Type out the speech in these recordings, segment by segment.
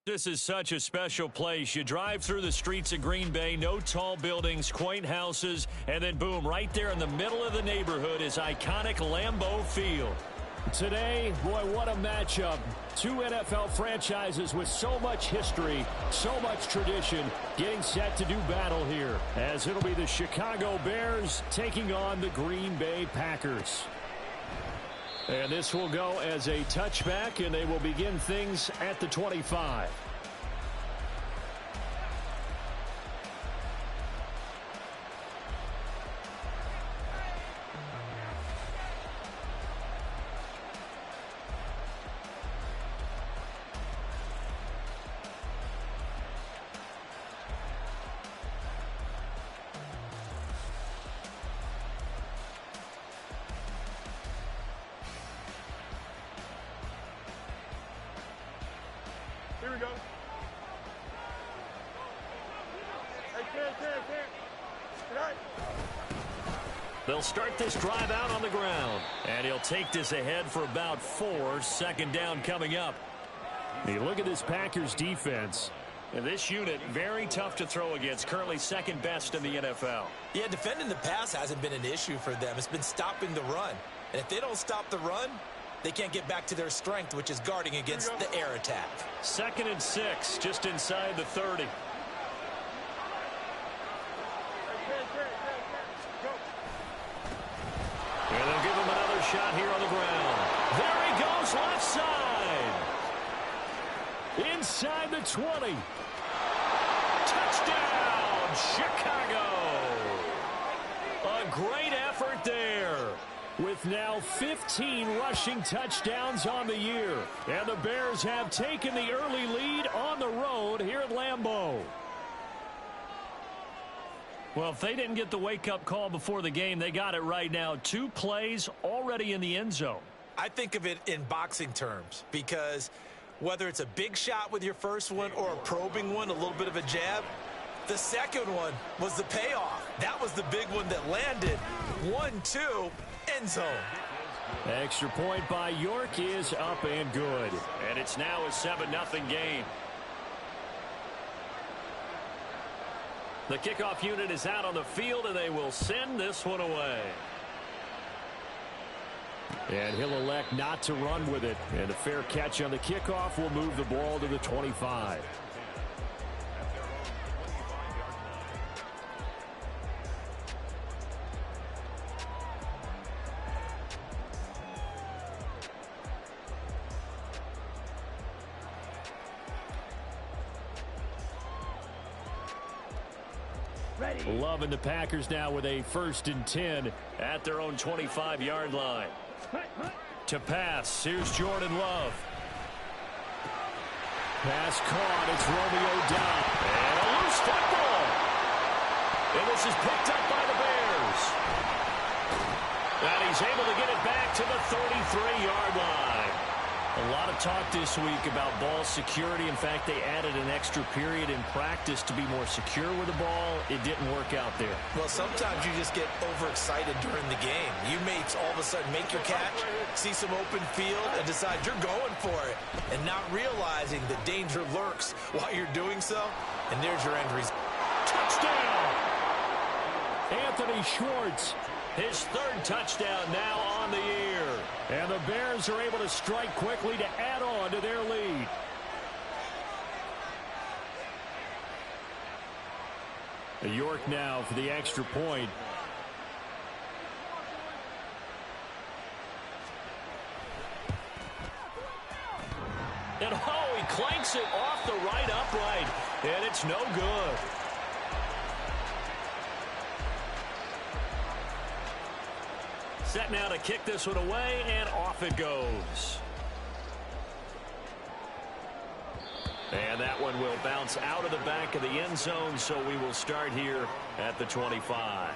This is such a special place. You drive through the streets of Green Bay, no tall buildings, quaint houses, and then boom, right there in the middle of the neighborhood is iconic Lambeau Field. Today, boy, what a matchup. Two NFL franchises with so much history, so much tradition, getting set to do battle here, as it'll be the Chicago Bears taking on the Green Bay Packers. And this will go as a touchback, and they will begin things at the 25. Here we go. They'll start this drive out on the ground. And he'll take this ahead for about 4. Second down coming up. Hey, look at this Packers defense. And this unit, very tough to throw against. Currently second best in the NFL. Yeah, defending the pass hasn't been an issue for them. It's been stopping the run. And if they don't stop the run, they can't get back to their strength, which is guarding against the air attack. 2nd and 6, just inside the 30. And they'll give him another shot here on the ground. There he goes, left side. Inside the 20. Touchdown, Chicago. A great effort there. With now 15 rushing touchdowns on the year. And the Bears have taken the early lead on the road here at Lambeau. Well, if they didn't get the wake-up call before the game, they got it right now. 2 plays already in the end zone. I think of it in boxing terms because whether it's a big shot with your first one or a probing one, a little bit of a jab, the second one was the payoff. That was the big one that landed. 1-2. End zone. Extra point by York is up and good. And it's now a 7-0 game. The kickoff unit is out on the field, and they will send this one away. And he'll elect not to run with it. And a fair catch on the kickoff will move the ball to the 25. Loving the Packers now with a 1st and 10 at their own 25-yard line. To pass, here's Jordan Love. Pass caught, it's Romeo Doubs. And a loose football. And this is picked up by the Bears. And he's able to get it back to the 33-yard line. A lot of talk this week about ball security. In fact, they added an extra period in practice to be more secure with the ball. It didn't work out there. Well, sometimes you just get overexcited during the game. You may all of a sudden make your catch, see some open field, and decide you're going for it, and not realizing the danger lurks while you're doing so. And there's your end result. Touchdown! Anthony Schwartz. His 3rd touchdown now on the year. And the Bears are able to strike quickly to add on to their lead. York now for the extra point. And he clanks it off the right upright. And it's no good. Set now to kick this one away, and off it goes. And that one will bounce out of the back of the end zone, so we will start here at the 25.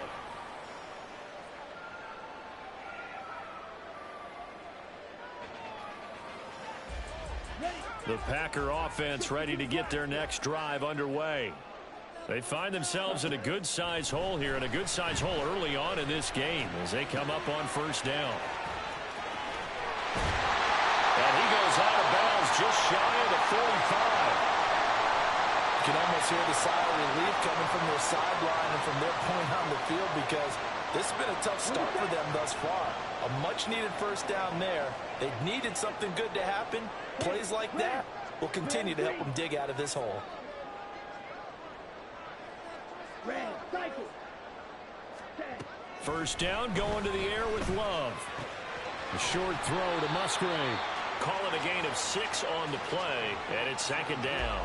The Packer offense ready to get their next drive underway. They find themselves in a good-sized hole here, and a good-sized hole early on in this game as they come up on 1st down. And he goes out of bounds just shy of the 45. You can almost hear the sigh of relief coming from their sideline and from their point on the field, because this has been a tough start for them thus far. A much-needed first down there. They needed something good to happen. Plays like that will continue to help them dig out of this hole. First down, going to the air with Love. A short throw to Musgrave. Call it a gain of 6 on the play, and it's second down.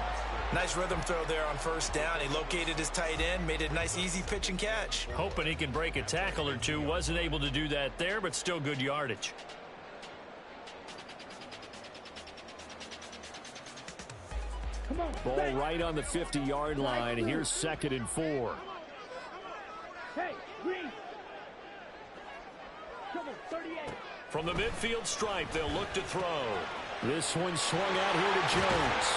Nice rhythm throw there on first down. He located his tight end, made it a nice, easy pitch and catch. Hoping he can break a tackle or two. Wasn't able to do that there, but still good yardage. Ball right on the 50-yard line. Here's 2nd and 4. Hey, Green. Come on, 38. From the midfield stripe, they'll look to throw. This one swung out here to Jones.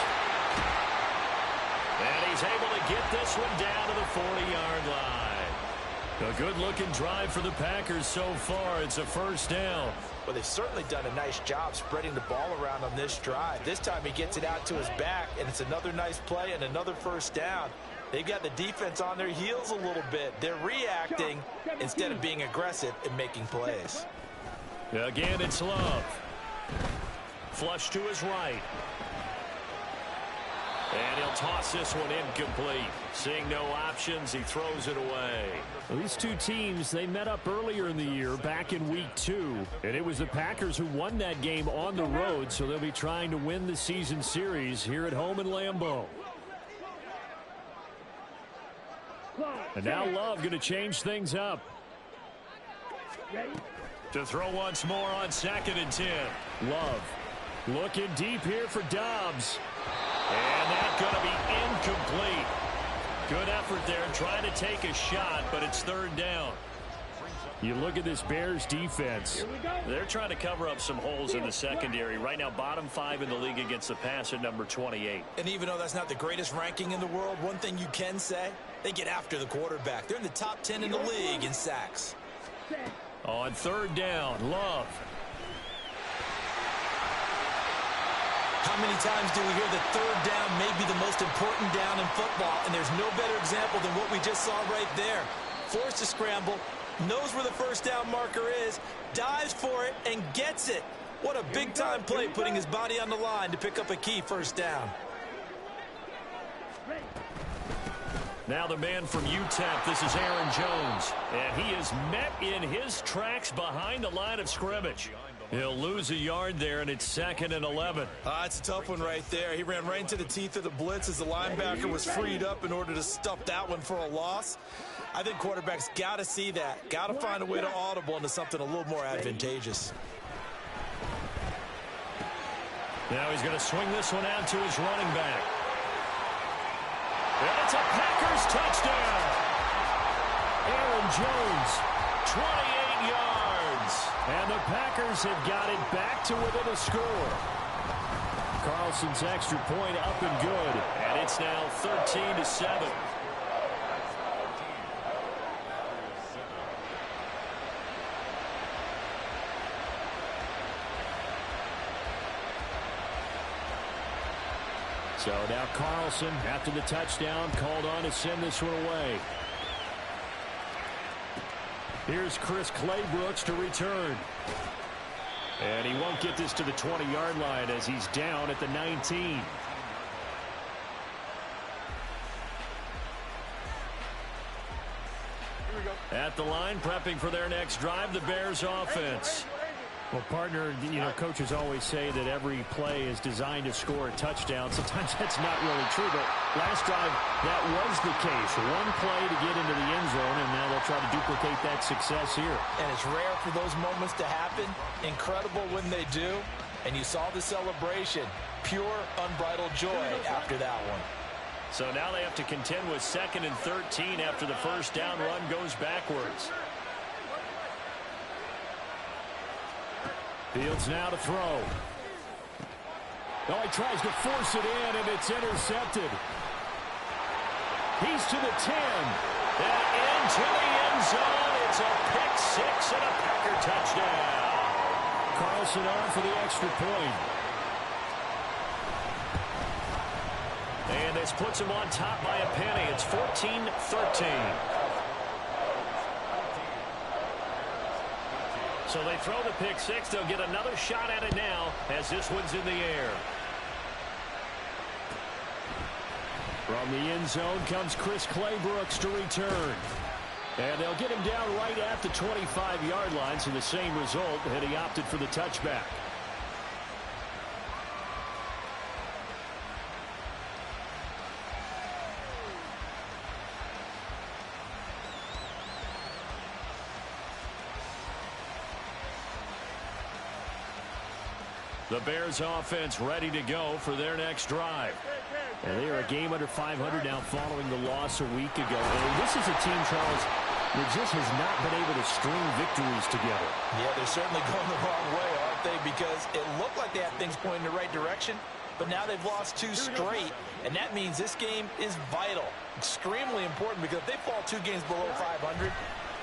And he's able to get this one down to the 40-yard line. A good-looking drive for the Packers so far. It's a first down. Well, they've certainly done a nice job spreading the ball around on this drive. This time he gets it out to his back, and it's another nice play and another first down. They've got the defense on their heels a little bit. They're reacting instead of being aggressive and making plays. Again, it's Love. Flush to his right. And he'll toss this one incomplete. Seeing no options, he throws it away. Well, these two teams, they met up earlier in the year, back in week 2. And it was the Packers who won that game on the road, so they'll be trying to win the season series here at home in Lambeau. And now Love going to change things up. To throw once more on 2nd and 10. Love looking deep here for Dobbs. And that's going to be incomplete. Good effort there trying to take a shot, but it's 3rd down. You look at this Bears defense. They're trying to cover up some holes in the secondary. Right now, bottom 5 in the league against the pass at number 28. And even though that's not the greatest ranking in the world, one thing you can say, they get after the quarterback. They're in the top 10 in the league in sacks. On 3rd down, Love. How many times do we hear that 3rd down may be the most important down in football? And there's no better example than what we just saw right there. Forced to scramble, knows where the first down marker is, dives for it, and gets it. What a big-time play, putting his body on the line to pick up a key first down. Now the man from UTEP, this is Aaron Jones. And he is met in his tracks behind the line of scrimmage. He'll lose a yard there, and it's 2nd and 11. It's a tough one right there. He ran right into the teeth of the blitz as the linebacker was freed up in order to stuff that one for a loss. I think quarterbacks got to see that. Got to find a way to audible into something a little more advantageous. Now he's going to swing this one out to his running back. And it's a Packers touchdown. Aaron Jones, 28 yards. and the Packers have got it back to within a score. Carlson's extra point up and good. And it's now 13-7. So now Carlson, after the touchdown, called on to send this one away. Here's Chris Claybrooks to return. And he won't get this to the 20-yard line as he's down at the 19. At the line, prepping for their next drive, the Bears offense. Well, partner, you know, coaches always say that every play is designed to score a touchdown. Sometimes that's not really true, but last drive, that was the case. One play to get into the end zone, and now they'll try to duplicate that success here. And it's rare for those moments to happen. Incredible when they do. And you saw the celebration. Pure, unbridled joy after that one. So now they have to contend with 2nd and 13 after the first down run goes backwards. Fields now to throw. Oh, he tries to force it in, and it's intercepted. He's to the 10. And into the end zone. It's a pick six and a Packer touchdown. Carlson on for the extra point. And this puts them on top by a penny. It's 14-13. So they throw the pick six. They'll get another shot at it now as this one's in the air. From the end zone comes Chris Claybrooks to return. And they'll get him down right at the 25-yard line, so the same result, and he opted for the touchback. The Bears offense ready to go for their next drive. And they are a game under 500 now following the loss a week ago. And this is a team, Charles, that just has not been able to string victories together. Yeah, they're certainly going the wrong way, aren't they? Because it looked like they had things pointing in the right direction, but now they've lost 2 straight, and that means this game is vital, extremely important, because if they fall 2 games below 500,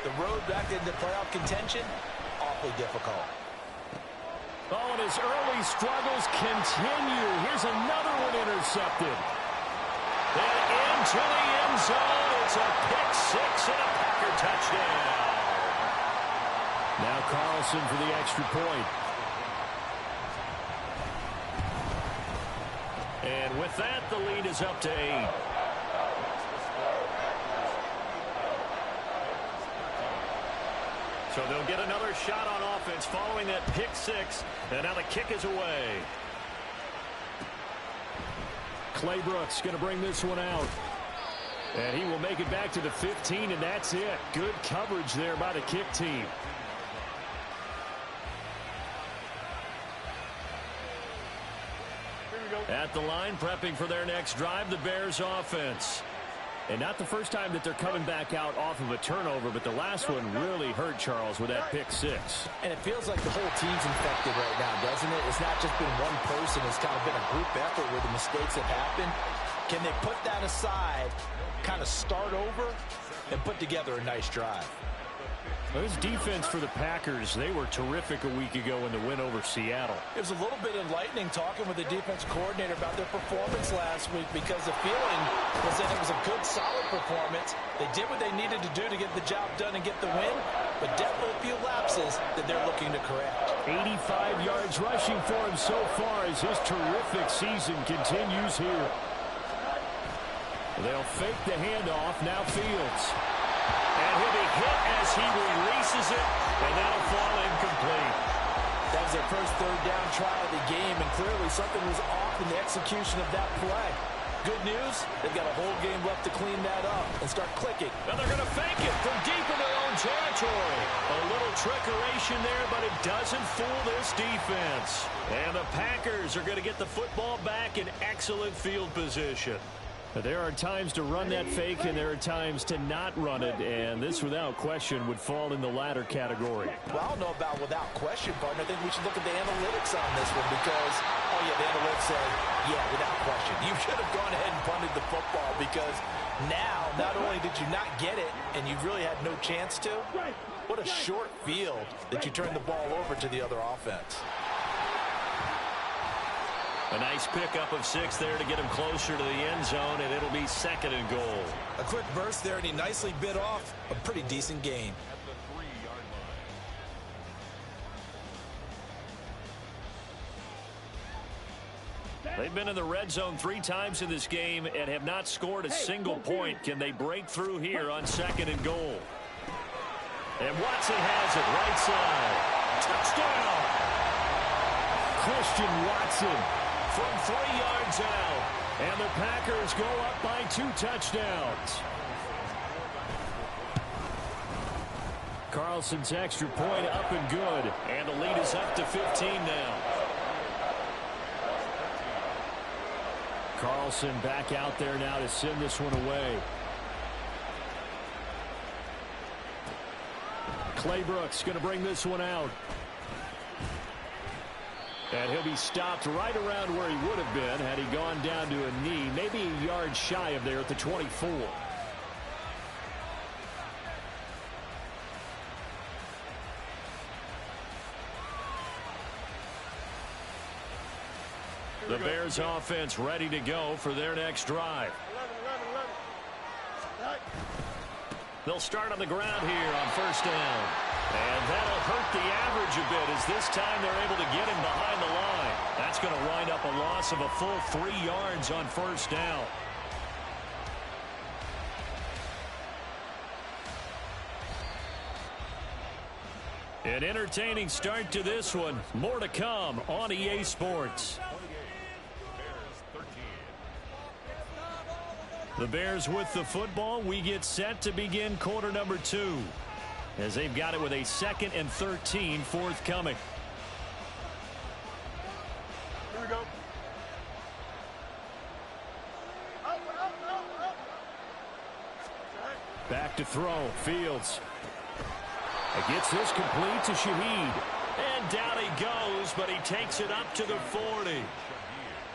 the road back into playoff contention, awfully difficult. Oh, and his early struggles continue. Here's another one intercepted. And into the end zone. It's a pick six and a Packer touchdown. Now Carlson for the extra point. And with that, the lead is up to 8. So they'll get another shot on offense following that pick six. And now the kick is away. Claybrooks going to bring this one out. And he will make it back to the 15, and that's it. Good coverage there by the kick team. At the line, prepping for their next drive, the Bears offense. And not the first time that they're coming back out off of a turnover, but the last one really hurt, Charles, with that pick six. And it feels like the whole team's infected right now, doesn't it? It's not just been one person. It's kind of been a group effort where the mistakes have happened. Can they put that aside, kind of start over, and put together a nice drive? Well, this defense for the Packers, they were terrific a week ago in the win over Seattle. It was a little bit enlightening talking with the defense coordinator about their performance last week, because the feeling was that it was a good, solid performance. They did what they needed to do to get the job done and get the win, but definitely a few lapses that they're looking to correct. 85 yards rushing for him so far as his terrific season continues here. They'll fake the handoff. Now Fields. And he'll be hit as he releases it, and that'll fall incomplete. That was their first third down try of the game, and clearly something was off in the execution of that play. Good news, they've got a whole game left to clean that up and start clicking. And they're going to fake it from deep in their own territory. A little trickeration there, but it doesn't fool this defense. And the Packers are going to get the football back in excellent field position. There are times to run that fake, and there are times to not run it, and this, without question, would fall in the latter category. Well, I don't know about without question, partner. I think we should look at the analytics on this one because, oh, yeah, the analytics say, yeah, without question. You should have gone ahead and punted the football because now, not only did you not get it, and you really had no chance to, what a short field that you turned the ball over to the other offense. A nice pickup of 6 there to get him closer to the end zone, and it'll be 2nd and goal. A quick burst there, and he nicely bit off a pretty decent gain. They've been in the red zone 3 times in this game and have not scored a single point. Can they break through here on 2nd and goal? And Watson has it right side. Touchdown! Christian Watson from 3 yards out. And the Packers go up by 2 touchdowns. Carlson's extra point up and good. And the lead is up to 15 now. Carlson back out there now to send this one away. Claybrooks going to bring this one out. And he'll be stopped right around where he would have been had he gone down to a knee, maybe a yard shy of there at the 24. The Bears Bears offense ready to go for their next drive. 11. They'll start on the ground here on first down. And that'll hurt the average a bit as this time they're able to get him behind the line. That's going to wind up a loss of a full 3 yards on first down. An entertaining start to this one. More to come on EA Sports. The Bears with the football. We get set to begin quarter number 2 as they've got it with a 2nd and 13 forthcoming. Here we go. Back to throw. Fields. Gets this complete to Shaheed. And down he goes, but he takes it up to the 40.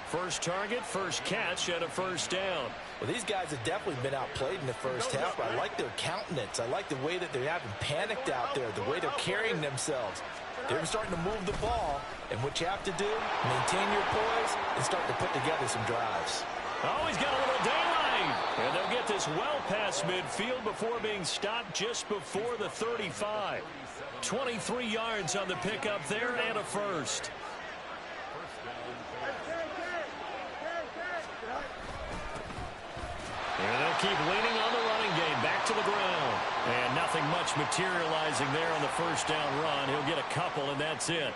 First target, first catch, and a first down. Well, these guys have definitely been outplayed in the first half. I like their countenance. I like the way that they haven't panicked out there, the way they're carrying themselves. They're starting to move the ball, and what you have to do, maintain your poise and start to put together some drives. Oh, he's got a little daylight. And they'll get this well past midfield before being stopped just before the 35. 23 yards on the pickup there and a first. And they'll keep leaning on the running game. Back to the ground. And nothing much materializing there on the first down run. He'll get a couple, and that's it.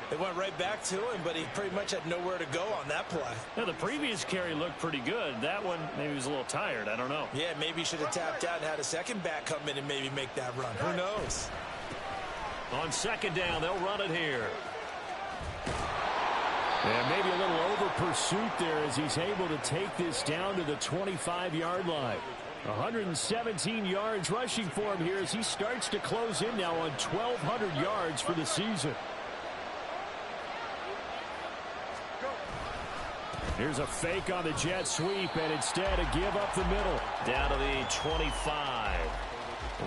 They went right back to him, but he pretty much had nowhere to go on that play. Now, the previous carry looked pretty good. That one, maybe he was a little tired. I don't know. Yeah, maybe he should have tapped out and had a second back come in and maybe make that run. Who knows? On second down, they'll run it here. And maybe a little over pursuit there as he's able to take this down to the 25-yard line. 117 yards rushing for him here as he starts to close in now on 1,200 yards for the season. Here's a fake on the jet sweep, and instead a give up the middle. Down to the 25.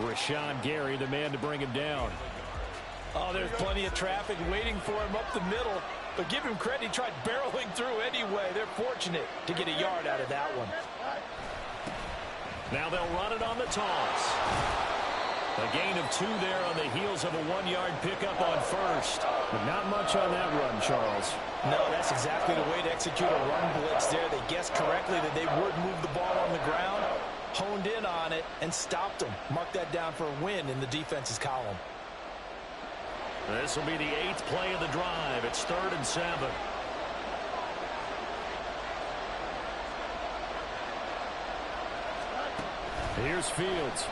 Rashawn Gary, the man to bring him down. Oh, there's plenty of traffic waiting for him up the middle. But give him credit, he tried barreling through anyway. They're fortunate to get a yard out of that one. Now they'll run it on the toss. A gain of 2 there on the heels of a 1-yard pickup on first. But not much on that run, Charles. No, that's exactly the way to execute a run blitz there. They guessed correctly that they would move the ball on the ground, honed in on it, and stopped them. Mark that down for a win in the defense's column. This will be the 8th play of the drive. It's 3rd and 7. Here's Fields.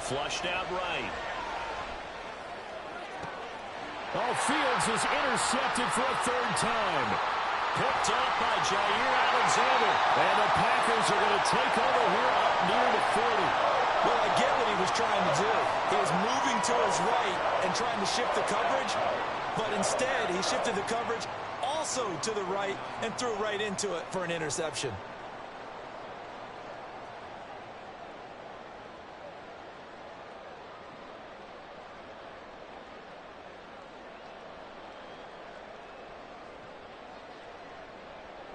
Flushed out right. Oh, Fields is intercepted for a 3rd time. Picked up by Jair Alexander. And the Packers are going to take over here up near the 40. Well, I get what he was trying to do. He was moving to his right and trying to shift the coverage, but instead he shifted the coverage also to the right and threw right into it for an interception.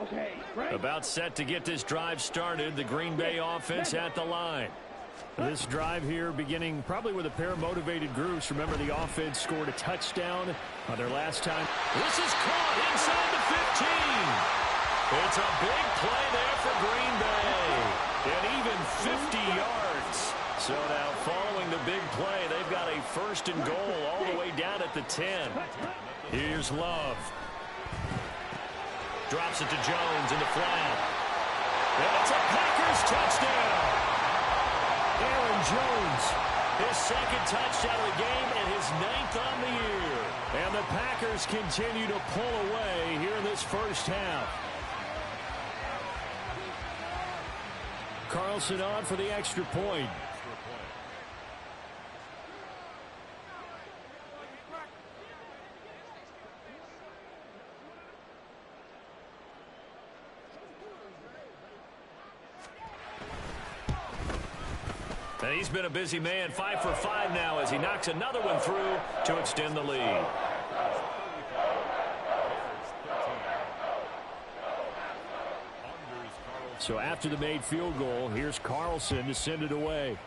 Okay, right. About set to get this drive started. The Green Bay offense at the line. This drive here beginning probably with a pair of motivated groups. Remember, the offense scored a touchdown on their last time. This is caught inside the 15. It's a big play there for Green Bay. And even 50 yards. So now following the big play, they've got a 1st and goal all the way down at the 10. Here's Love. Drops it to Jones in the flat. And it's a Packers touchdown. Aaron Jones, his 2nd touchdown of the game and his 9th on the year. And the Packers continue to pull away here in this first half. Carlson on for the extra point. And he's been a busy man, 5 for 5 now as he knocks another one through to extend the lead. So after the made field goal, here's Carlson to send it away.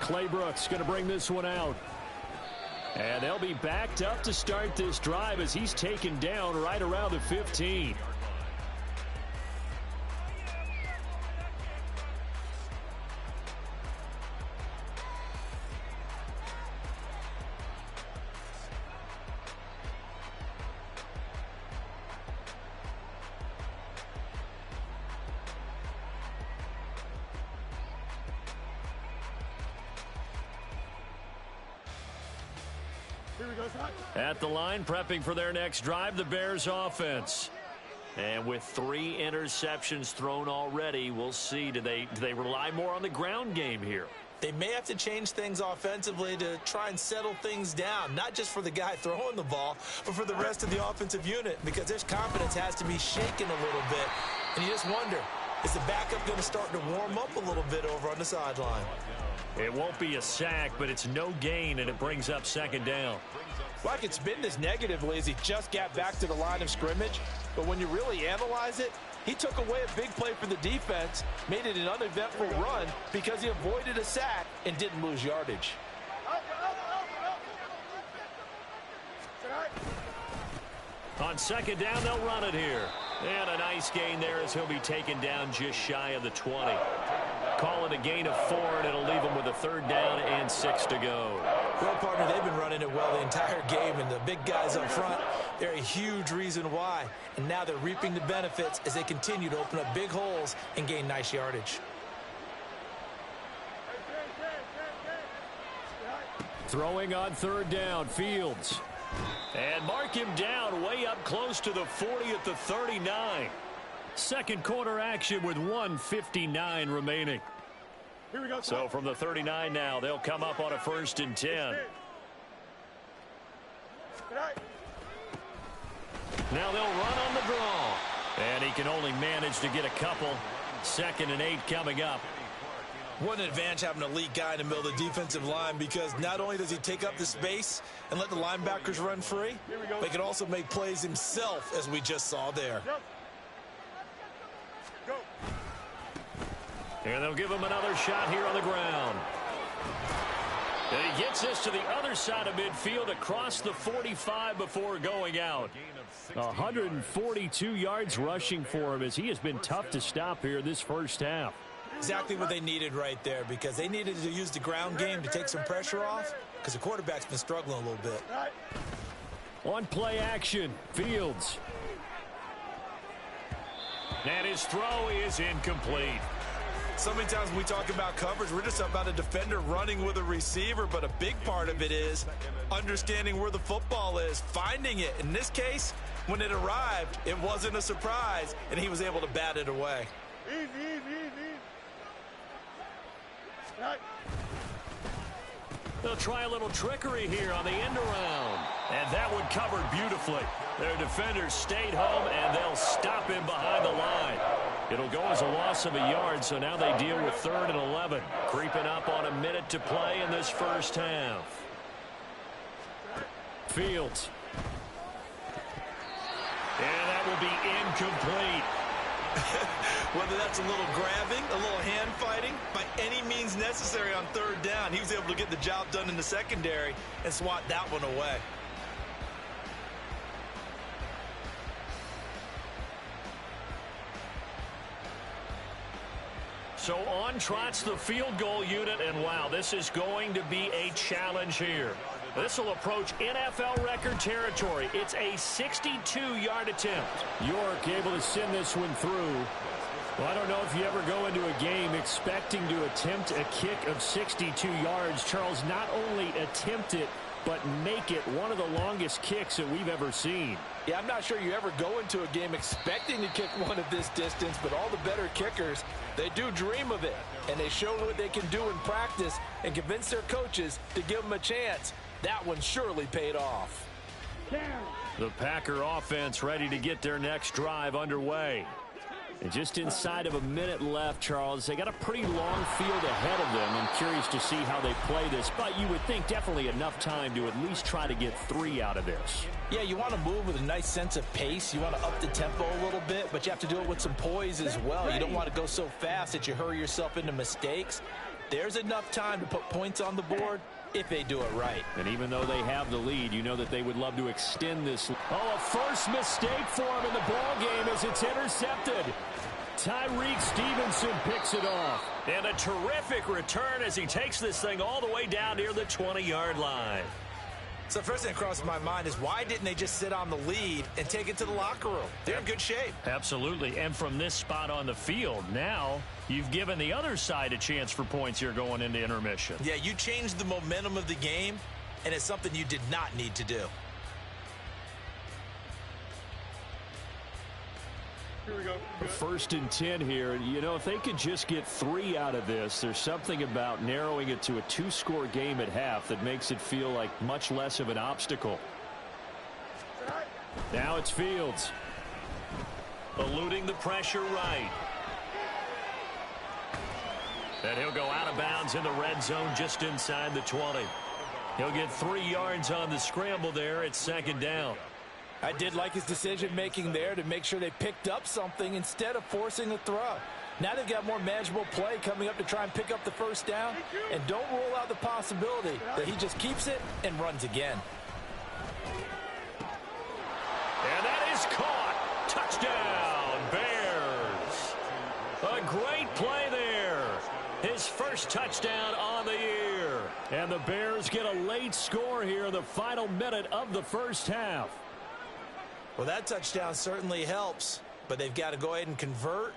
Clay Brooks going to bring this one out. And they'll be backed up to start this drive as he's taken down right around the 15. At the line, prepping for their next drive, the Bears offense. And with 3 interceptions thrown already, we'll see. Do they rely more on the ground game here? They may have to change things offensively to try and settle things down, not just for the guy throwing the ball, but for the rest of the offensive unit, because their confidence has to be shaken a little bit. And you just wonder, is the backup going to start to warm up a little bit over on the sideline? It won't be a sack, but it's no gain, and it brings up second down. Well, I could spin this negatively as he just got back to the line of scrimmage. But when you really analyze it, he took away a big play for the defense, made it an uneventful run because he avoided a sack and didn't lose yardage. On second down, they'll run it here. And a nice gain there as he'll be taken down just shy of the 20. Call it a gain of 4, and it'll leave him with a 3rd down and 6 to go. Well, partner, they've been running it well the entire game, and the big guys up front, they're a huge reason why. And now they're reaping the benefits as they continue to open up big holes and gain nice yardage. Throwing on 3rd down, Fields. And mark him down way up close to the 40 at the 39. Second quarter action with 1:59 remaining. Here we go. So from the 39 now, they'll come up on a 1st and 10. Now they'll run on the draw. And he can only manage to get a couple. 2nd and 8 coming up. What an advantage having an elite guy in the middle of the defensive line, because not only does he take up the space and let the linebackers run free, but he can also make plays himself, as we just saw there. And they'll give him another shot here on the ground. And he gets this to the other side of midfield across the 45 before going out. 142 yards rushing for him as he has been tough to stop here this first half. Exactly what they needed right there, because they needed to use the ground game to take some pressure off, because the quarterback's been struggling a little bit. On play action, Fields. And his throw is incomplete. So many times when we talk about coverage, we're just about a defender running with a receiver, but a big part of it is understanding where the football is, finding it. In this case, when it arrived, it wasn't a surprise, and he was able to bat it away. Easy. Right. They'll try a little trickery here on the end around. And that one covered beautifully. Their defenders stayed home, and they'll stop him behind the line. It'll go as a loss of a yard, so now they deal with 3rd and 11. Creeping up on a minute to play in this first half. Fields. And that will be incomplete. Whether that's a little grabbing, a little hand fighting, by any means necessary on 3rd down, he was able to get the job done in the secondary and swat that one away. So on trots the field goal unit, and wow, this is going to be a challenge here. This will approach NFL record territory. It's a 62-yard attempt. York able to send this one through. Well, I don't know if you ever go into a game expecting to attempt a kick of 62 yards. Charles, not only attempt it, but make it one of the longest kicks that we've ever seen. Yeah, I'm not sure you ever go into a game expecting to kick one of this distance, but all the better kickers, they do dream of it. And they show what they can do in practice and convince their coaches to give them a chance. That one surely paid off. The Packer offense ready to get their next drive underway. And just inside of a minute left, Charles. They got a pretty long field ahead of them. I'm curious to see how they play this, but you would think definitely enough time to at least try to get 3 out of this. Yeah, you want to move with a nice sense of pace. You want to up the tempo a little bit, but you have to do it with some poise as well. You don't want to go so fast that you hurry yourself into mistakes. There's enough time to put points on the board if they do it right. And even though they have the lead, you know that they would love to extend this. Oh, a first mistake for him in the ball game as it's intercepted. Tyrique Stevenson picks it off. And a terrific return as he takes this thing all the way down near the 20-yard line. So first thing that crosses my mind is why didn't they just sit on the lead and take it to the locker room? They're in good shape. Absolutely. And from this spot on the field, now you've given the other side a chance for points here going into intermission. Yeah, you changed the momentum of the game, and it's something you did not need to do. Here we go. First and 10 here. You know, if they could just get 3 out of this, there's something about narrowing it to a 2-score game at half that makes it feel like much less of an obstacle. Now it's Fields. Eluding the pressure right. And he'll go out of bounds in the red zone just inside the 20. He'll get 3 yards on the scramble there at 2nd down. I did like his decision-making there to make sure they picked up something instead of forcing a throw. Now they've got more manageable play coming up to try and pick up the first down, and don't rule out the possibility that he just keeps it and runs again. And that is caught. Touchdown, Bears. A great play there. His first touchdown on the year. And the Bears get a late score here in the final minute of the first half. Well, that touchdown certainly helps, but they've got to go ahead and convert,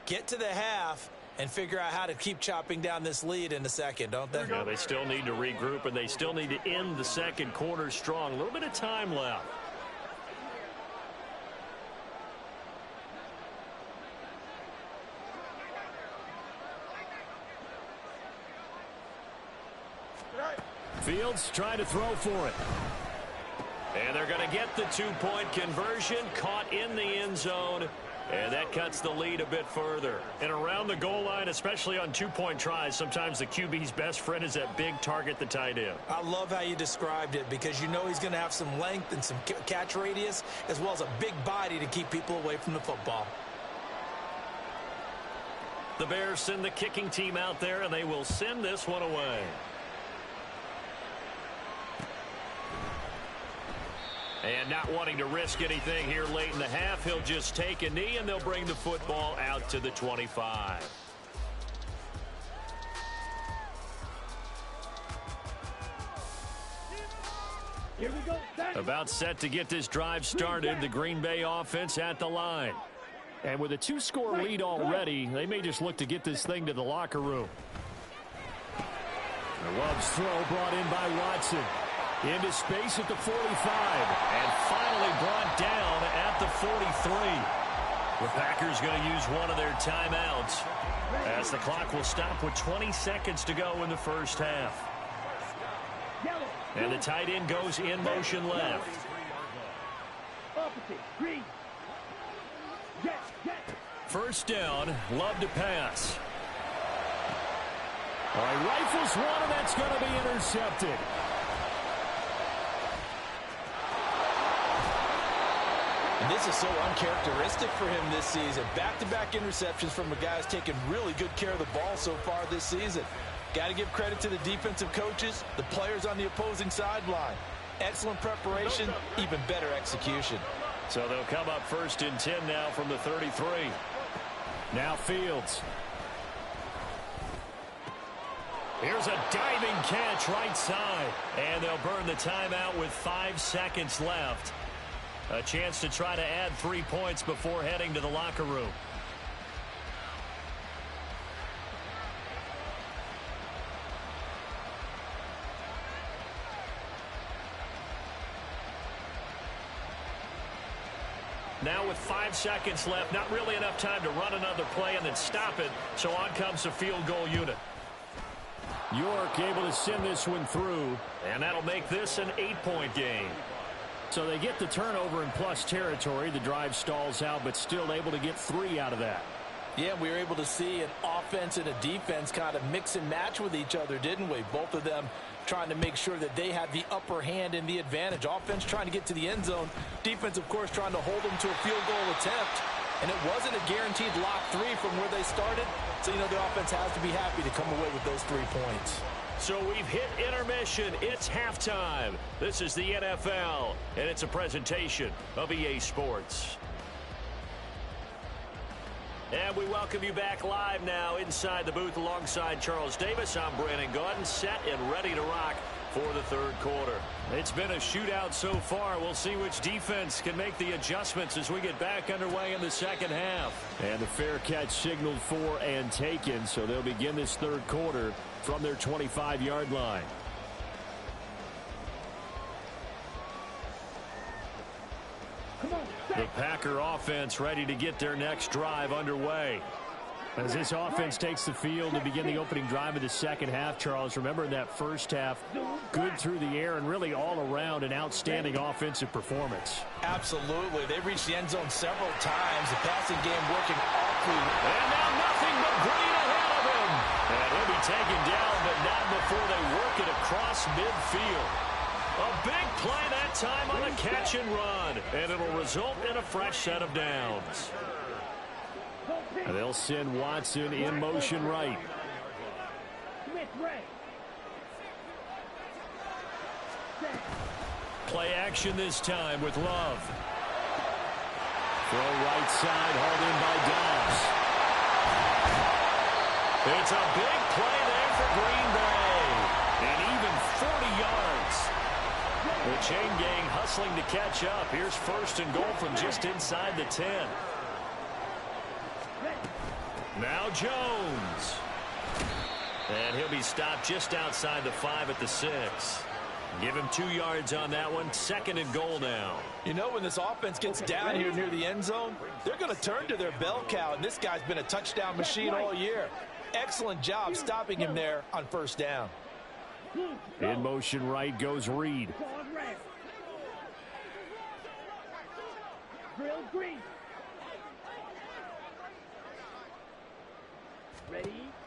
get to the half, and figure out how to keep chopping down this lead in the second, don't they? Yeah, they still need to regroup, and they still need to end the second quarter strong. A little bit of time left. Fields trying to throw for it. And they're going to get the 2-point conversion, caught in the end zone, and that cuts the lead a bit further. And around the goal line, especially on 2-point tries, sometimes the QB's best friend is that big target, the tight end. I love how you described it because you know he's going to have some length and some catch radius as well as a big body to keep people away from the football. The Bears send the kicking team out there, and they will send this one away. And not wanting to risk anything here late in the half, he'll just take a knee, and they'll bring the football out to the 25. Here we go. About set to get this drive started, the Green Bay offense at the line. And with a 2-score lead already, they may just look to get this thing to the locker room. Love's throw brought in by Watson. Into space at the 45. And finally brought down at the 43. The Packers going to use one of their timeouts as the clock will stop with 20 seconds to go in the first half. And the tight end goes in motion left. Opposite. Green. First down, Love to pass. All right, rifles one, and that's going to be intercepted. And this is so uncharacteristic for him this season. Back-to-back interceptions from a guy who's taken really good care of the ball so far this season. Got to give credit to the defensive coaches, the players on the opposing sideline. Excellent preparation, even better execution. So they'll come up first and 10 now from the 33. Now Fields. Here's a diving catch right side. And they'll burn the timeout with 5 seconds left. A chance to try to add 3 points before heading to the locker room. Now with 5 seconds left, not really enough time to run another play and then stop it. So on comes the field goal unit. York able to send this one through, and that'll make this an 8-point game. So they get the turnover in plus territory. The drive stalls out, but still able to get 3 out of that. Yeah, we were able to see an offense and a defense kind of mix and match with each other, didn't we? Both of them trying to make sure that they had the upper hand and the advantage. Offense trying to get to the end zone. Defense, of course, trying to hold them to a field goal attempt. And it wasn't a guaranteed lock 3 from where they started. So, the offense has to be happy to come away with those 3 points. So we've hit intermission. It's halftime. This is the NFL, and it's a presentation of EA Sports. And we welcome you back live now inside the booth alongside Charles Davis. I'm Brandon Gaudin, set and ready to rock for the third quarter. It's been a shootout so far. We'll see which defense can make the adjustments as we get back underway in the second half. And the fair catch signaled for and taken, so they'll begin this third quarter from their 25-yard line. The Packer offense ready to get their next drive underway. As this offense takes the field to begin the opening drive of the second half, Charles, remember in that first half, good through the air and really all around an outstanding offensive performance. Absolutely. They reached the end zone several times. The passing game working awfully. And now nothing but green ahead of him. And he'll be taken down, but not before they work it across midfield. A big play that time on a catch and run, and it'll result in a fresh set of downs. And they'll send Watson in motion right. Play action this time with Love. Throw right side, hauled in by Dobbs. It's a big play there for Green Bay. And even 40 yards. The chain gang hustling to catch up. Here's first and goal from just inside the 10. Now Jones. And he'll be stopped just outside the 5 at the 6. Give him 2 yards on that one. Second and goal now. When this offense gets down here near the end zone, they're going to turn to their bell cow, and this guy's been a touchdown machine all year. Excellent job stopping him there on first down. In motion right goes Reed.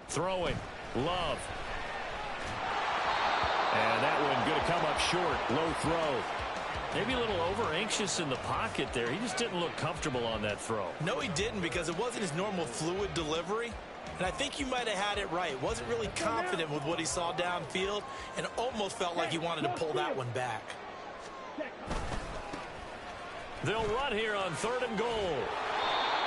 Throwing. Love. And that one going to come up short. Low throw. Maybe a little over-anxious in the pocket there. He just didn't look comfortable on that throw. No, he didn't, because it wasn't his normal fluid delivery. And I think you might have had it right. Wasn't really confident with what he saw downfield and almost felt like he wanted to pull that one back. They'll run here on third and goal.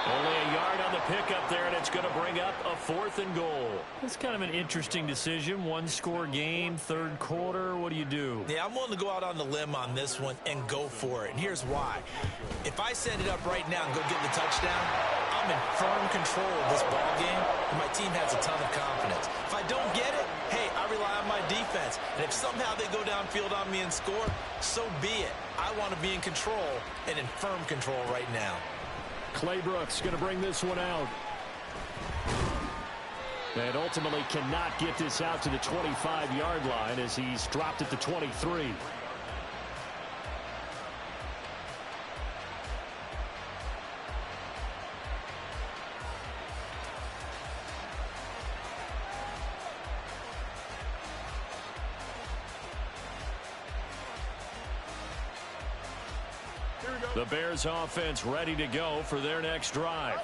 Only a yard on the pickup there, and it's going to bring up a fourth and goal. It's kind of an interesting decision. One-score game, third quarter. What do you do? Yeah, I'm willing to go out on the limb on this one and go for it. And here's why. If I set it up right now and go get the touchdown, I'm in firm control of this ball game, and my team has a ton of confidence. If I don't get it, hey, I rely on my defense. And if somehow they go downfield on me and score, so be it. I want to be in control and in firm control right now. Claybrook's going to bring this one out. And ultimately cannot get this out to the 25-yard line as he's dropped at the 23. The Bears offense ready to go for their next drive.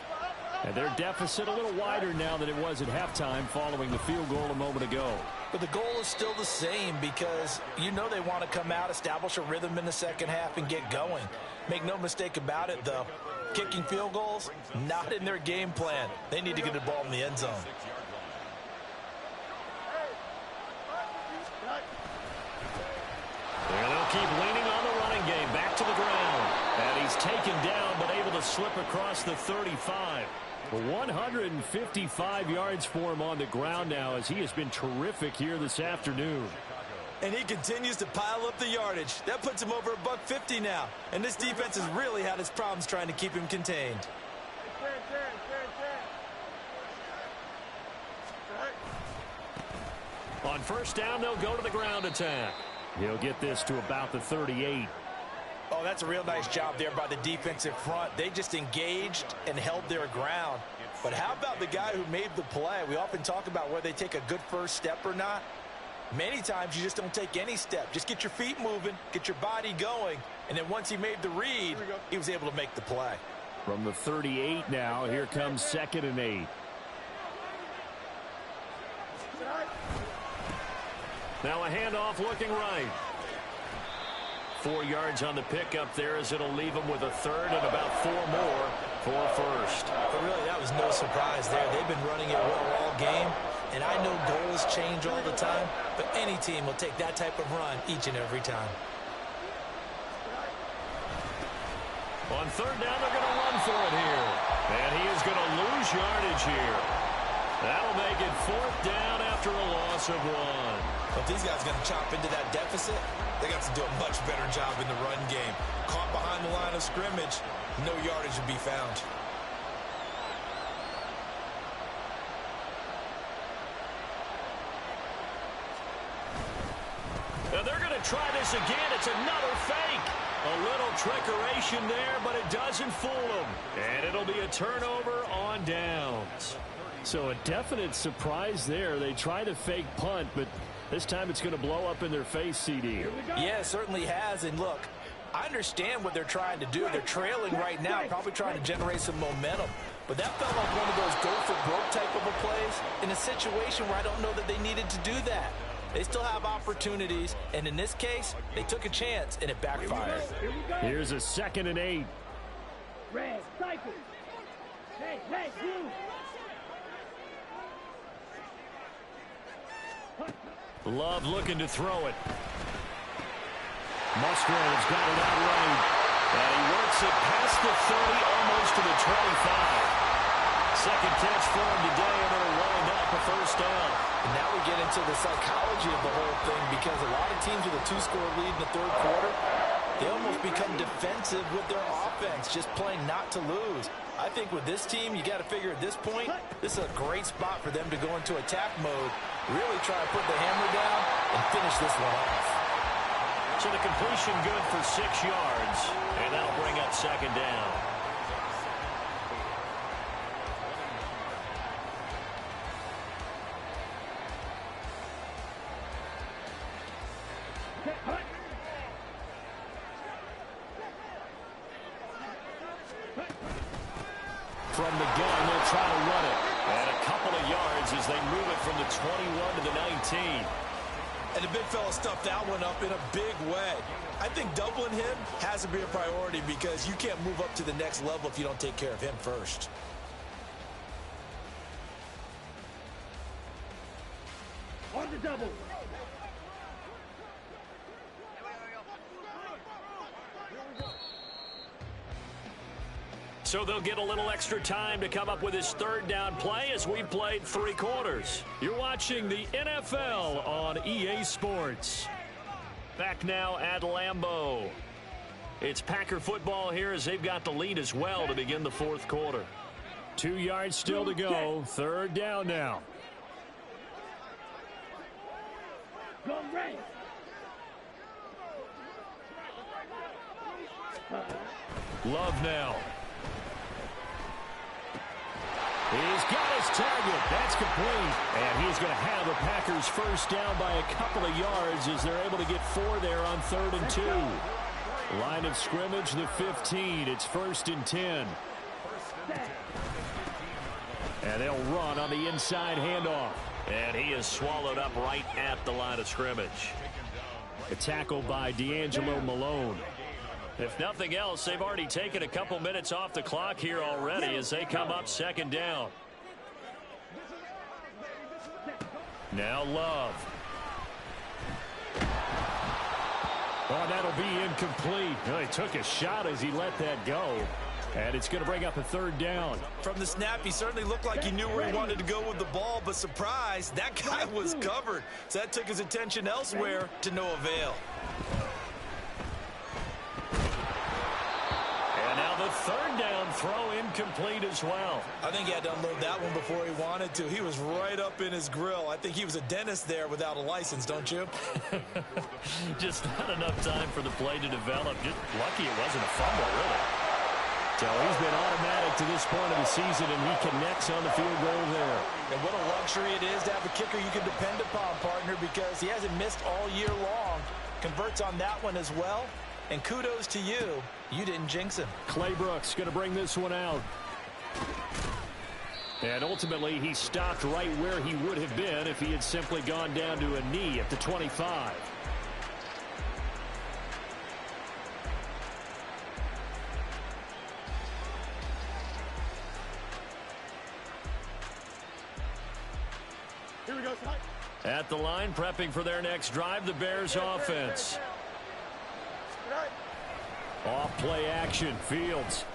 And their deficit a little wider now than it was at halftime following the field goal a moment ago. But the goal is still the same because they want to come out, establish a rhythm in the second half, and get going. Make no mistake about it, though. Kicking field goals, not in their game plan. They need to get the ball in the end zone. And they'll keep leaning on the running game. Back to the ground. And he's taken down but able to slip across the 35. 155 yards for him on the ground now as he has been terrific here this afternoon. And he continues to pile up the yardage. That puts him over $150 now. And this defense has really had its problems trying to keep him contained. On first down, they'll go to the ground attack. He'll get this to about the 38. Oh, that's a real nice job there by the defensive front. They just engaged and held their ground. But how about the guy who made the play? We often talk about whether they take a good first step or not. Many times you just don't take any step. Just get your feet moving, get your body going, and then once he made the read, he was able to make the play. From the 38 now, here comes 2nd and 8. Now a handoff looking right. 4 yards on the pickup there as it'll leave them with a third and about 4 more for first. But really, that was no surprise there. They've been running it well all game, and I know goals change all the time, but any team will take that type of run each and every time. On 3rd down, they're going to run for it here. And he is going to lose yardage here. That'll make it 4th down after a loss of 1. If these guys are going to chop into that deficit, they got to do a much better job in the run game. Caught behind the line of scrimmage, no yardage to be found. Now they're going to try this again. It's another fake. A little trickeration there, but it doesn't fool them. And it'll be a turnover on downs. So a definite surprise there. They try to fake punt, but this time it's going to blow up in their face, CD. Yeah, it certainly has. And look, I understand what they're trying to do. They're trailing right now, probably trying to generate some momentum. But that felt like one of those go-for-broke type of a plays in a situation where I don't know that they needed to do that. They still have opportunities, and in this case, they took a chance, and it backfired. Here's a 2nd and 8. Red, cycle. Hey, blue. Love looking to throw it. Musgrave's got it out right. And he works it past the 30, almost to the 25. Second catch for him today, and it'll wind up a 1st down. And now we get into the psychology of the whole thing, because a lot of teams with a 2-score lead in the 3rd quarter, they almost become defensive with their offense, just playing not to lose. I think with this team, you got to figure at this point, this is a great spot for them to go into attack mode, really try to put the hammer down and finish this one off. So the completion good for 6 yards, and that'll bring up 2nd down. From the gun, they'll try to run it. And a couple of yards as they move it from the 21 to the 19. And the big fella stuffed that one up in a big way. I think doubling him has to be a priority, because you can't move up to the next level if you don't take care of him first. On the double. So they'll get a little extra time to come up with his 3rd down play as we've played 3 quarters. You're watching the NFL on EA Sports. Back now at Lambeau. It's Packer football here as they've got the lead as well to begin the 4th quarter. 2 yards still to go. 3rd down now. Go right. Love now. He's got his target. That's complete. And he's going to have the Packers 1st down by a couple of yards as they're able to get 4 there on 3rd and 2. Line of scrimmage, the 15. It's 1st and 10. And they'll run on the inside handoff. And he is swallowed up right at the line of scrimmage. A tackle by D'Angelo Malone. If nothing else, they've already taken a couple minutes off the clock here already as they come up 2nd down. Now Love. Oh, that'll be incomplete. Well, he took a shot as he let that go. And it's going to bring up a 3rd down. From the snap, he certainly looked like he knew where he wanted to go with the ball, but surprise, that guy was covered. So that took his attention elsewhere to no avail. And now the third down throw incomplete as well. I think he had to unload that one before he wanted to. He was right up in his grill. I think he was a dentist there without a license, don't you? Just not enough time for the play to develop. Just lucky it wasn't a fumble, really. So he's been automatic to this point of the season, and he connects on the field goal there. And what a luxury it is to have a kicker you can depend upon, partner, because he hasn't missed all year long. Converts on that one as well. And kudos to you. You didn't jinx him. Claybrooks going to bring this one out. And ultimately, he stopped right where he would have been if he had simply gone down to a knee at the 25. Here we go, Scott. At the line, prepping for their next drive, the Bears offense. Off play action, Fields.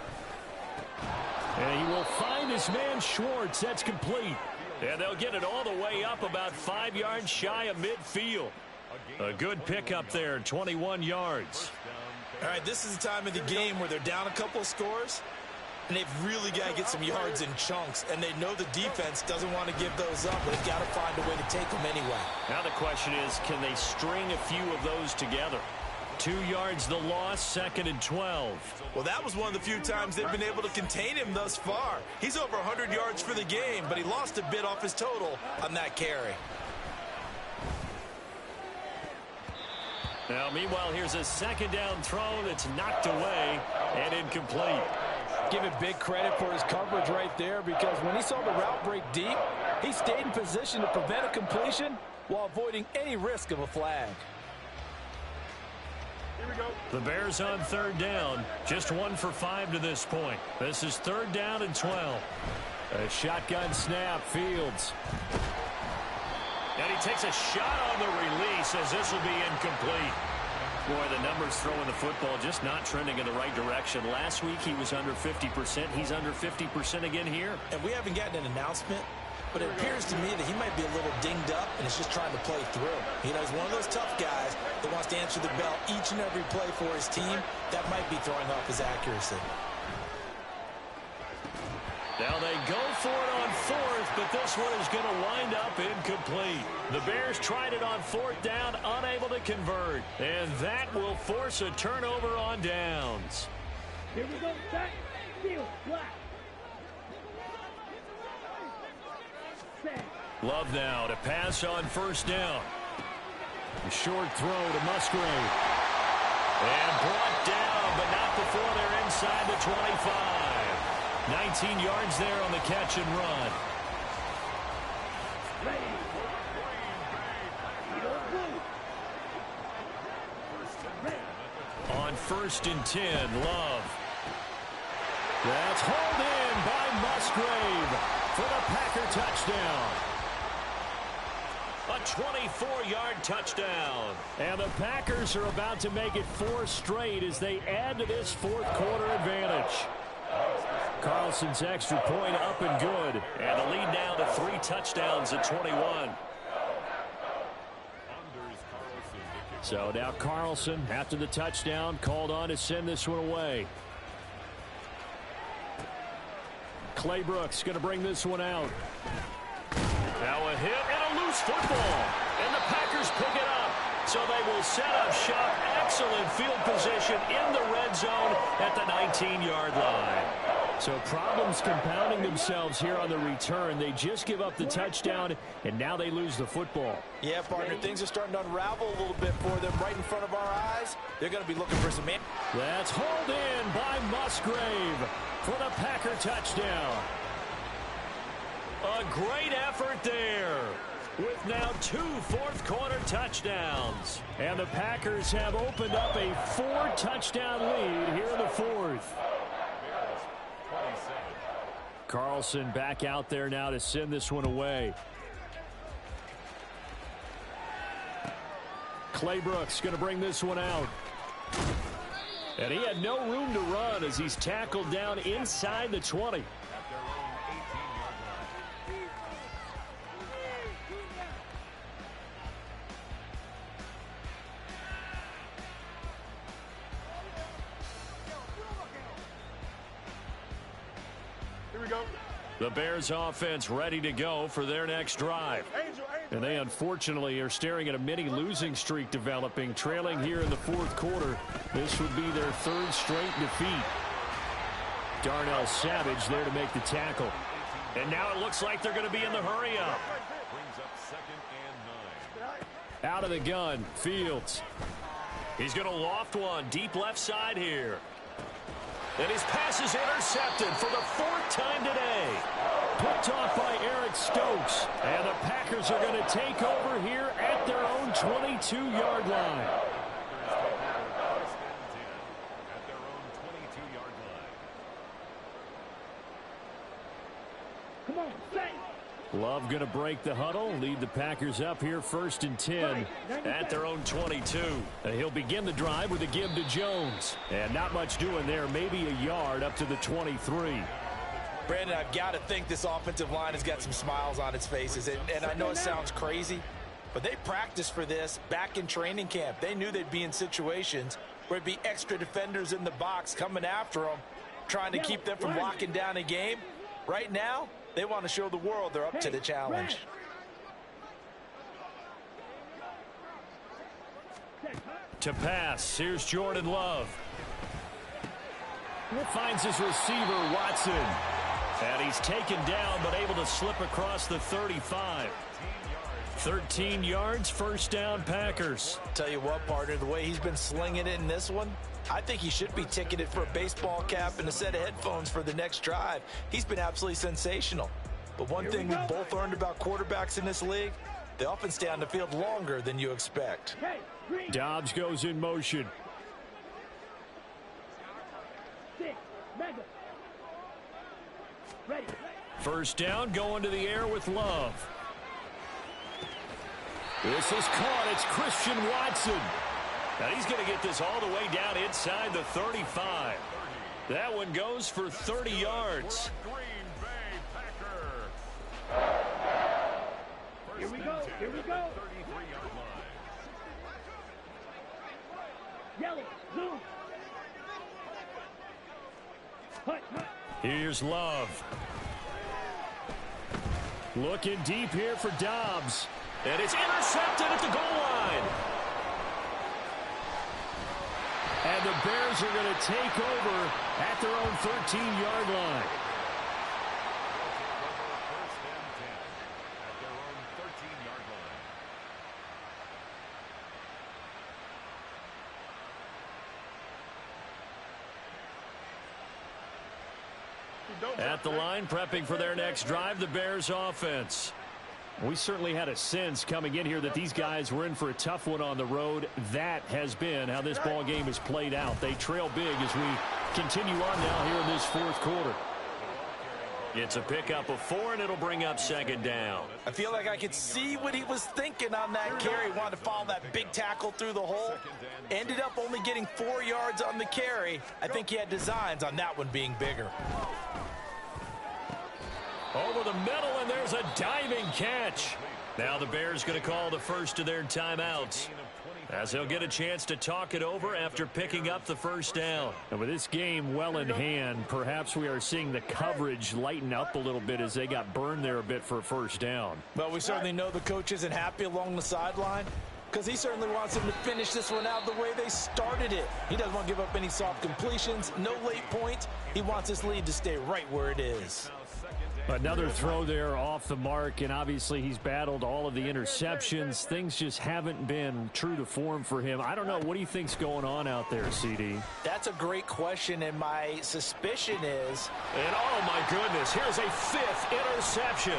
And he will find his man Schwartz. That's complete. And they'll get it all the way up about 5 yards shy of midfield. A good pickup there, 21 yards. All right, this is the time of the game where they're down a couple of scores, and they've really got to get some yards in chunks, and they know the defense doesn't want to give those up, but they've got to find a way to take them anyway. Now the question is, can they string a few of those together? 2 yards the loss, 2nd and 12. Well, that was one of the few times they've been able to contain him thus far. He's over 100 yards for the game, but he lost a bit off his total on that carry. Now, meanwhile, here's a 2nd down throw that's knocked away and incomplete. Give him big credit for his coverage right there, because when he saw the route break deep, he stayed in position to prevent a completion while avoiding any risk of a flag. Here we go. The Bears on 3rd down. Just 1 for 5 to this point. This is 3rd down and 12. A shotgun snap, Fields. And he takes a shot on the release as this will be incomplete. Boy, the numbers throwing the football just not trending in the right direction. Last week he was under 50%. He's under 50% again here. And we haven't gotten an announcement, but it appears to me that he might be a little dinged up and is just trying to play through. You know, he's one of those tough guys that wants to answer the bell each and every play for his team. That might be throwing off his accuracy. Now they go for it on 4th, but this one is going to wind up incomplete. The Bears tried it on 4th down, unable to convert. And that will force a turnover on downs. Here we go, set, field, black. Set. Love now to pass on 1st down. A short throw to Musgrave. And brought down, but not before they're inside the 25. 19 yards there on the catch and run. Ready. On 1st and 10, Love. That's hauled in by Musgrave for the Packer touchdown. A 24-yard touchdown. And the Packers are about to make it 4 straight as they add to this 4th quarter advantage. Carlson's extra point up and good. And the lead now to 3 touchdowns at 21. So now Carlson, after the touchdown, called on to send this one away. Claybrooks going to bring this one out. Now a hit and a loose football. And the Packers pick it up. So they will set up shop. Excellent field position in the red zone at the 19-yard line. So problems compounding themselves here on the return. They just give up the touchdown, and now they lose the football. Yeah, partner, things are starting to unravel a little bit for them right in front of our eyes. They're going to be looking for some... That's hauled in by Musgrave for the Packer touchdown. A great effort there with now 2 fourth-quarter touchdowns. And the Packers have opened up a 4-touchdown lead here in the 4th. Carlson back out there now to send this one away. Claybrooks going to bring this one out. And he had no room to run as he's tackled down inside the 20. we go. The Bears offense ready to go for their next drive. And they unfortunately are staring at a mini losing streak developing, trailing here in the fourth quarter. This would be their third straight defeat. Darnell Savage there to make the tackle. And now it looks like they're going to be in the hurry up. Out of the gun, Fields. He's going to loft one deep left side here. And his pass is intercepted for the fourth time today. Picked off by Eric Stokes. And the Packers are going to take over here at their own 22-yard line. Come on, say. Love going to break the huddle, lead the Packers up here 1st and 10 at their own 22. He'll begin the drive with a give to Jones. And not much doing there, maybe a yard up to the 23. Brandon, I've got to think this offensive line has got some smiles on its faces. And I know it sounds crazy, but they practiced for this back in training camp. They knew they'd be in situations where it'd be extra defenders in the box coming after them, trying to keep them from locking down a game. Right now, they want to show the world they're up to the challenge. To pass, here's Jordan Love. Finds his receiver, Watson. And he's taken down, but able to slip across the 35. 13 yards, first down, Packers. Tell you what, partner, the way he's been slinging it in this one, I think he should be ticketed for a baseball cap and a set of headphones for the next drive. He's been absolutely sensational. But one thing we've both learned about quarterbacks in this league, they often stay on the field longer than you expect. Dobbs goes in motion. First down, going to the air with Love. This is caught. It's Christian Watson. Now he's going to get this all the way down inside the 35. That one goes for 30 yards. Here we go. Here we go. Yellow. Blue. Hut, hut. Here's Love. Looking deep here for Dobbs. And it's intercepted at the goal line. And the Bears are going to take over at their own 13-yard line. At the line, prepping for their next drive, the Bears offense. We certainly had a sense coming in here that these guys were in for a tough one on the road. That has been how this ball game has played out. They trail big as we continue on now here in this fourth quarter. It's a pickup of 4, and it'll bring up second down. I feel like I could see what he was thinking on that carry. Wanted to follow that big tackle through the hole. Ended up only getting 4 yards on the carry. I think he had designs on that one being bigger. Over the middle, and there's a diving catch. Now the Bears going to call the first of their timeouts, as they'll get a chance to talk it over after picking up the first down. And with this game well in hand, perhaps we are seeing the coverage lighten up a little bit as they got burned there a bit for a first down. Well, we certainly know the coach isn't happy along the sideline, because he certainly wants them to finish this one out the way they started it. He doesn't want to give up any soft completions, no late points. He wants this lead to stay right where it is. Another throw there off the mark, and obviously he's battled all of the interceptions. Things just haven't been true to form for him. I don't know. What do you think's going on out there, CD? That's a great question, and my suspicion is... And oh my goodness, here's a 5th interception.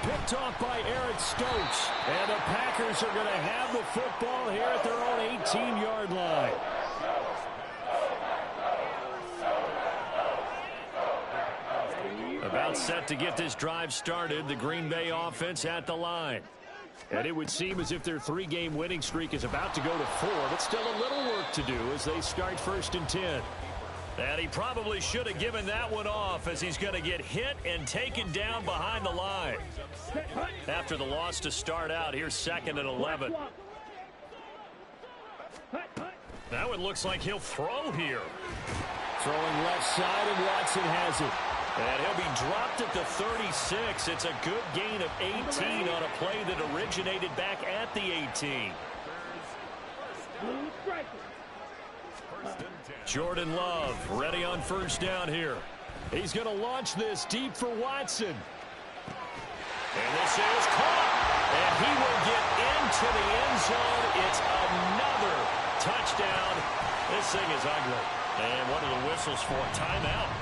Picked off by Eric Stokes. And the Packers are going to have the football here at their own 18-yard line. About set to get this drive started, the Green Bay offense at the line. And it would seem as if their 3-game winning streak is about to go to 4, but still a little work to do as they start 1st and 10. And he probably should have given that one off, as he's going to get hit and taken down behind the line. After the loss to start out, here's 2nd and 11. Now it looks like he'll throw here. Throwing left side, and Watson has it. And he'll be dropped at the 36. It's a good gain of 18 on a play that originated back at the 18. Jordan Love ready on first down here. He's going to launch this deep for Watson. And this is caught. And he will get into the end zone. It's another touchdown. This thing is ugly. And one of the whistles for a timeout.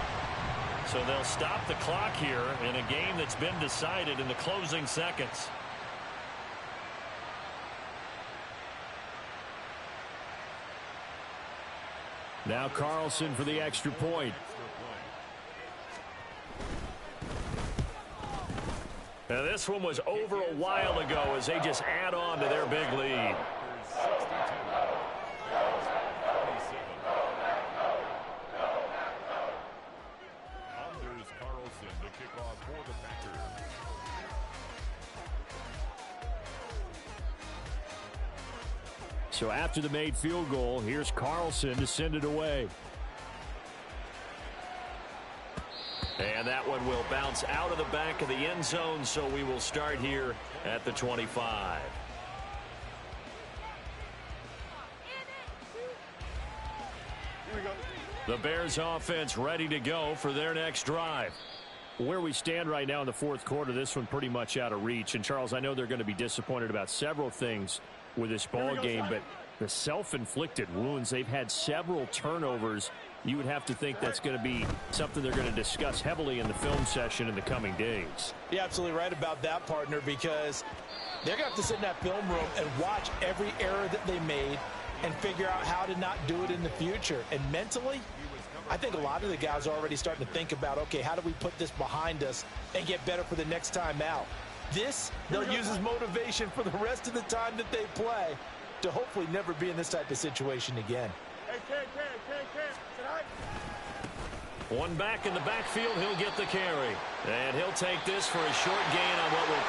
So they'll stop the clock here in a game that's been decided in the closing seconds. Now Carlson for the extra point. Now this one was over a while ago as they just add on to their big lead. Anders Carlson to kick off for the Packers. So after the made field goal, here's Carlson to send it away. And that one will bounce out of the back of the end zone, so we will start here at the 25. Here we go. The Bears offense ready to go for their next drive. Where we stand right now in the fourth quarter, this one pretty much out of reach. And, Charles, I know they're going to be disappointed about several things with this ball game, but the self-inflicted wounds, they've had several turnovers. You would have to think that's going to be something they're going to discuss heavily in the film session in the coming days. You're absolutely right about that, partner, because they're going to have to sit in that film room and watch every error that they made and figure out how to not do it in the future. And mentally, I think a lot of the guys are already starting to think about, okay, how do we put this behind us and get better for the next time out? This, they'll use as motivation for the rest of the time that they play to hopefully never be in this type of situation again. Hey, Ken. Tonight. One back in the backfield, he'll get the carry. And he'll take this for a short gain on what will